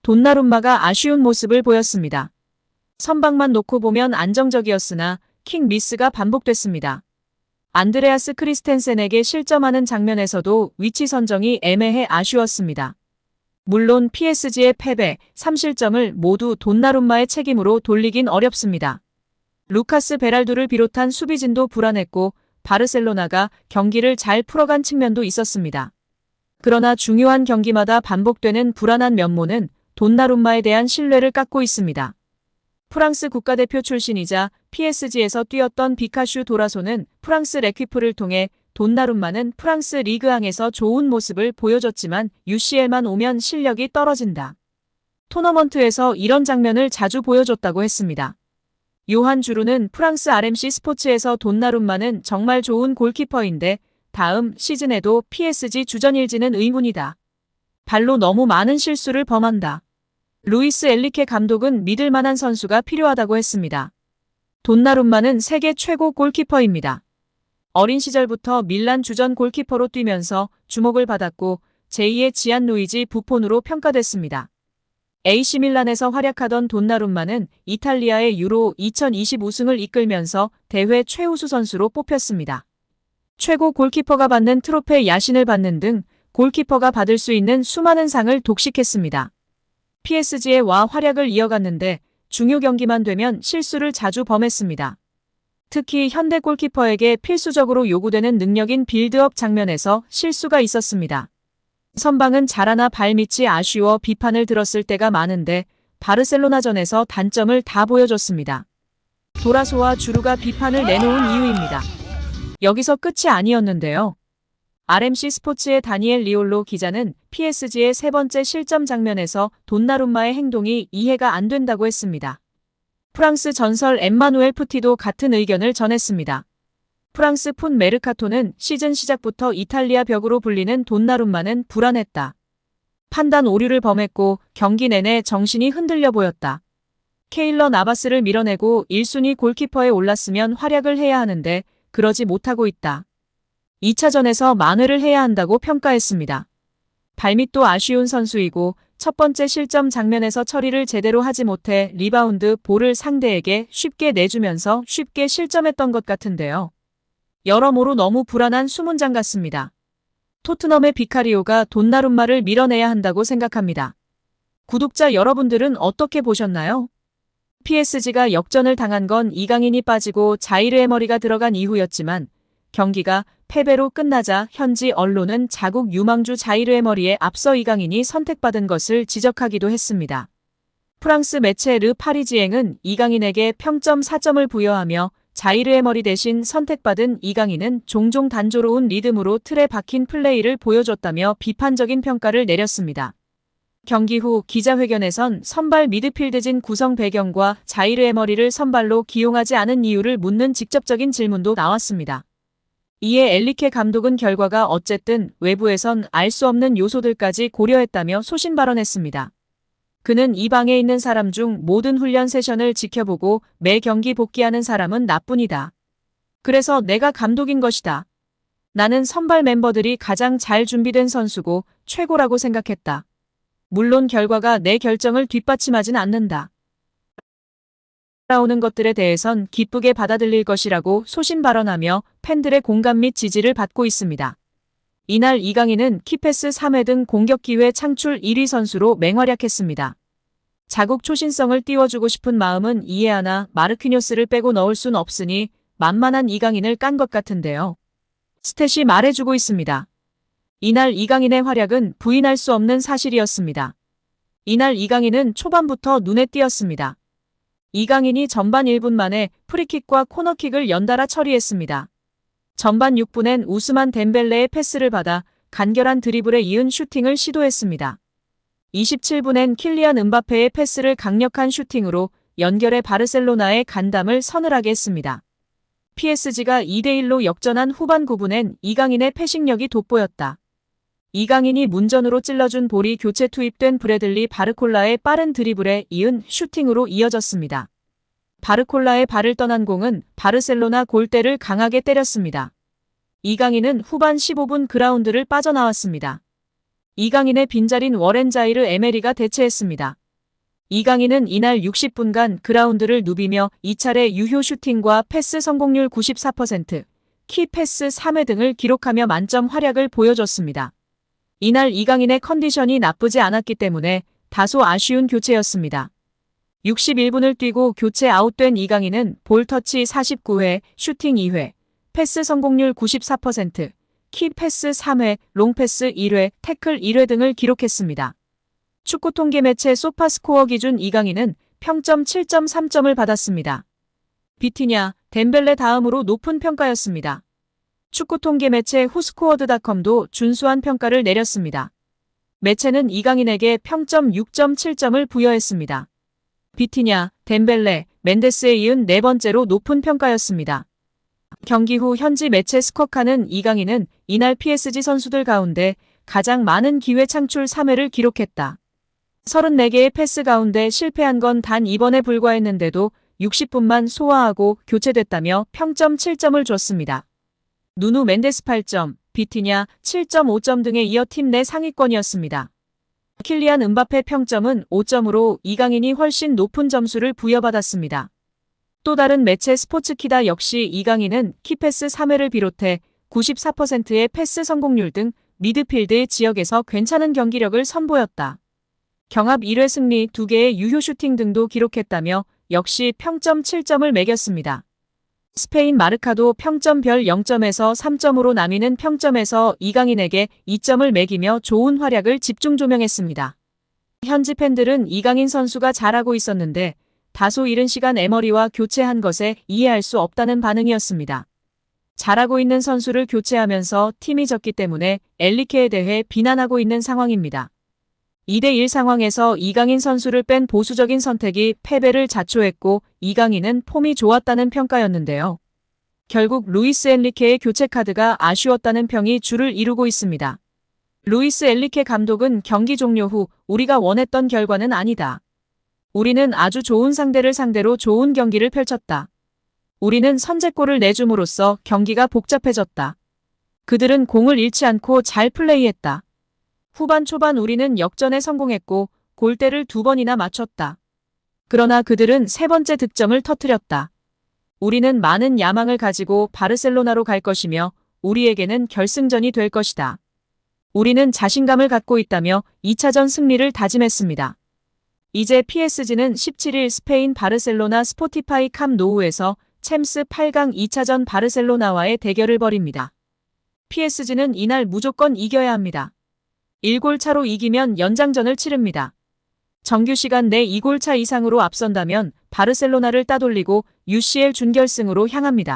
돈나룸마가 아쉬운 모습을 보였습니다. 선방만 놓고 보면 안정적이었으나 킹 미스가 반복됐습니다. 안드레아스 크리스텐센에게 실점하는 장면에서도 위치 선정이 애매해 아쉬웠습니다. 물론 PSG의 패배, 3실점을 모두 돈나룸마의 책임으로 돌리긴 어렵습니다. 루카스 베랄두를 비롯한 수비진도 불안했고 바르셀로나가 경기를 잘 풀어간 측면도 있었습니다. 그러나 중요한 경기마다 반복되는 불안한 면모는 돈나룸마에 대한 신뢰를 깎고 있습니다. 프랑스 국가대표 출신이자 PSG에서 뛰었던 비카슈 도라소는 프랑스 레퀴프를 통해 돈나룸마는 프랑스 리그앙에서 좋은 모습을 보여줬지만 UCL만 오면 실력이 떨어진다. 토너먼트에서 이런 장면을 자주 보여줬다고 했습니다. 요한 주루는 프랑스 RMC 스포츠에서 돈나룸마는 정말 좋은 골키퍼인데 다음 시즌에도 PSG 주전일지는 의문이다. 발로 너무 많은 실수를 범한다. 루이스 엘리케 감독은 믿을 만한 선수가 필요하다고 했습니다. 돈나룸마는 세계 최고 골키퍼입니다. 어린 시절부터 밀란 주전 골키퍼로 뛰면서 주목을 받았고 제2의 지안루이지 부폰으로 평가됐습니다. AC 밀란에서 활약하던 돈나룸마는 이탈리아의 유로 2020 우승을 이끌면서 대회 최우수 선수로 뽑혔습니다. 최고 골키퍼가 받는 트로페 야신을 받는 등 골키퍼가 받을 수 있는 수많은 상을 독식했습니다. PSG에 와 활약을 이어갔는데 중요 경기만 되면 실수를 자주 범했습니다. 특히 현대 골키퍼에게 필수적으로 요구되는 능력인 빌드업 장면에서 실수가 있었습니다. 선방은 잘하나 발밑이 아쉬워 비판을 들었을 때가 많은데 바르셀로나전에서 단점을 다 보여줬습니다. 도라소와 주루가 비판을 내놓은 이유입니다. 여기서 끝이 아니었는데요. RMC 스포츠의 다니엘 리올로 기자는 PSG의 세 번째 실점 장면에서 돈나룸마의 행동이 이해가 안 된다고 했습니다. 프랑스 전설 엠마누엘 푸티도 같은 의견을 전했습니다. 프랑스 푼 메르카토는 시즌 시작부터 이탈리아 벽으로 불리는 돈나룸마는 불안했다. 판단 오류를 범했고 경기 내내 정신이 흔들려 보였다. 케일러 나바스를 밀어내고 1순위 골키퍼에 올랐으면 활약을 해야 하는데 그러지 못하고 있다. 2차전에서 만회를 해야 한다고 평가했습니다. 발밑도 아쉬운 선수이고 첫 번째 실점 장면에서 처리를 제대로 하지 못해 리바운드 볼을 상대에게 쉽게 내주면서 쉽게 실점했던 것 같은데요. 여러모로 너무 불안한 수문장 같습니다. 토트넘의 비카리오가 돈나룸마를 밀어내야 한다고 생각합니다. 구독자 여러분들은 어떻게 보셨나요? PSG가 역전을 당한 건 이강인이 빠지고 자이르 에머리가 들어간 이후였지만 경기가 패배로 끝나자 현지 언론은 자국 유망주 자이르 에머리에 앞서 이강인이 선택받은 것을 지적하기도 했습니다. 프랑스 매체 르 파리지앵은 이강인에게 평점 4점을 부여하며 자이르 에머리 대신 선택받은 이강인은 종종 단조로운 리듬으로 틀에 박힌 플레이를 보여줬다며 비판적인 평가를 내렸습니다. 경기 후 기자회견에선 선발 미드필드진 구성 배경과 자이르 에머리를 선발로 기용하지 않은 이유를 묻는 직접적인 질문도 나왔습니다. 이에 엘리케 감독은 결과가 어쨌든 외부에선 알 수 없는 요소들까지 고려했다며 소신 발언했습니다. 그는 이 방에 있는 사람 중 모든 훈련 세션을 지켜보고 매 경기 복귀하는 사람은 나뿐이다. 그래서 내가 감독인 것이다. 나는 선발 멤버들이 가장 잘 준비된 선수고 최고라고 생각했다. 물론 결과가 내 결정을 뒷받침하진 않는다. 따라오는 것들에 대해선 기쁘게 받아들일 것이라고 소신 발언하며 팬들의 공감 및 지지를 받고 있습니다. 이날 이강인은 키패스 3회 등 공격 기회 창출 1위 선수로 맹활약했습니다. 자국 초신성을 띄워주고 싶은 마음은 이해하나 마르퀴뇨스를 빼고 넣을 순 없으니 만만한 이강인을 깐 것 같은데요. 스탯이 말해주고 있습니다. 이날 이강인의 활약은 부인할 수 없는 사실이었습니다. 이날 이강인은 초반부터 눈에 띄었습니다. 이강인이 전반 1분 만에 프리킥과 코너킥을 연달아 처리했습니다. 전반 6분엔 우스만 덴벨레의 패스를 받아 간결한 드리블에 이은 슈팅을 시도했습니다. 27분엔 킬리안 음바페의 패스를 강력한 슈팅으로 연결해 바르셀로나의 간담을 서늘하게 했습니다. PSG가 2대1로 역전한 후반 9분엔 이강인의 패싱력이 돋보였다. 이강인이 문전으로 찔러준 볼이 교체 투입된 브래들리 바르콜라의 빠른 드리블에 이은 슈팅으로 이어졌습니다. 바르콜라의 발을 떠난 공은 바르셀로나 골대를 강하게 때렸습니다. 이강인은 후반 15분 그라운드를 빠져나왔습니다. 이강인의 빈자리인 워렌 자이르 에메리가 대체했습니다. 이강인은 이날 60분간 그라운드를 누비며 2차례 유효 슈팅과 패스 성공률 94%, 키 패스 3회 등을 기록하며 만점 활약을 보여줬습니다. 이날 이강인의 컨디션이 나쁘지 않았기 때문에 다소 아쉬운 교체였습니다. 61분을 뛰고 교체 아웃된 이강인은 볼 터치 49회, 슈팅 2회, 패스 성공률 94%, 키 패스 3회, 롱 패스 1회, 태클 1회 등을 기록했습니다. 축구 통계 매체 소파스코어 기준 이강인은 평점 7.3점을 받았습니다. 비티냐, 덴벨레 다음으로 높은 평가였습니다. 축구 통계 매체 후스코어드닷컴도 준수한 평가를 내렸습니다. 매체는 이강인에게 평점 6.7점을 부여했습니다. 비티냐, 덴벨레, 멘데스에 이은 네 번째로 높은 평가였습니다. 경기 후 현지 매체 스쿼카는 이강인은 이날 PSG 선수들 가운데 가장 많은 기회 창출 3회를 기록했다. 34개의 패스 가운데 실패한 건 단 2번에 불과했는데도 60분만 소화하고 교체됐다며 평점 7점을 줬습니다. 누누 멘데스 8점, 비티냐 7.5점 등에 이어 팀 내 상위권이었습니다. 킬리안 음바페 평점은 5점으로 이강인이 훨씬 높은 점수를 부여받았습니다. 또 다른 매체 스포츠키다 역시 이강인은 키패스 3회를 비롯해 94%의 패스 성공률 등 미드필드 지역에서 괜찮은 경기력을 선보였다. 경합 1회 승리 2개의 유효 슈팅 등도 기록했다며 역시 평점 7점을 매겼습니다. 스페인 마르카도 평점별 0점에서 3점으로 나뉘는 평점에서 이강인에게 2점을 매기며 좋은 활약을 집중 조명했습니다. 현지 팬들은 이강인 선수가 잘하고 있었는데 다소 이른 시간 에머리와 교체한 것에 이해할 수 없다는 반응이었습니다. 잘하고 있는 선수를 교체하면서 팀이 졌기 때문에 엘리케에 대해 비난하고 있는 상황입니다. 2대1 상황에서 이강인 선수를 뺀 보수적인 선택이 패배를 자초했고 이강인은 폼이 좋았다는 평가였는데요. 결국 루이스 엔리케의 교체 카드가 아쉬웠다는 평이 줄을 이루고 있습니다. 루이스 엔리케 감독은 경기 종료 후 우리가 원했던 결과는 아니다. 우리는 아주 좋은 상대를 상대로 좋은 경기를 펼쳤다. 우리는 선제골을 내줌으로써 경기가 복잡해졌다. 그들은 공을 잃지 않고 잘 플레이했다. 후반 초반 우리는 역전에 성공했고 골대를 2번이나 맞췄다. 그러나 그들은 세 번째 득점을 터뜨렸다. 우리는 많은 야망을 가지고 바르셀로나로 갈 것이며 우리에게는 결승전이 될 것이다. 우리는 자신감을 갖고 있다며 2차전 승리를 다짐했습니다. 이제 PSG는 17일 스페인 바르셀로나 스포티파이 캄 노우에서 챔스 8강 2차전 바르셀로나와의 대결을 벌입니다. PSG는 이날 무조건 이겨야 합니다. 1골 차로 이기면 연장전을 치릅니다. 정규 시간 내 2골 차 이상으로 앞선다면 바르셀로나를 따돌리고 UCL 준결승으로 향합니다.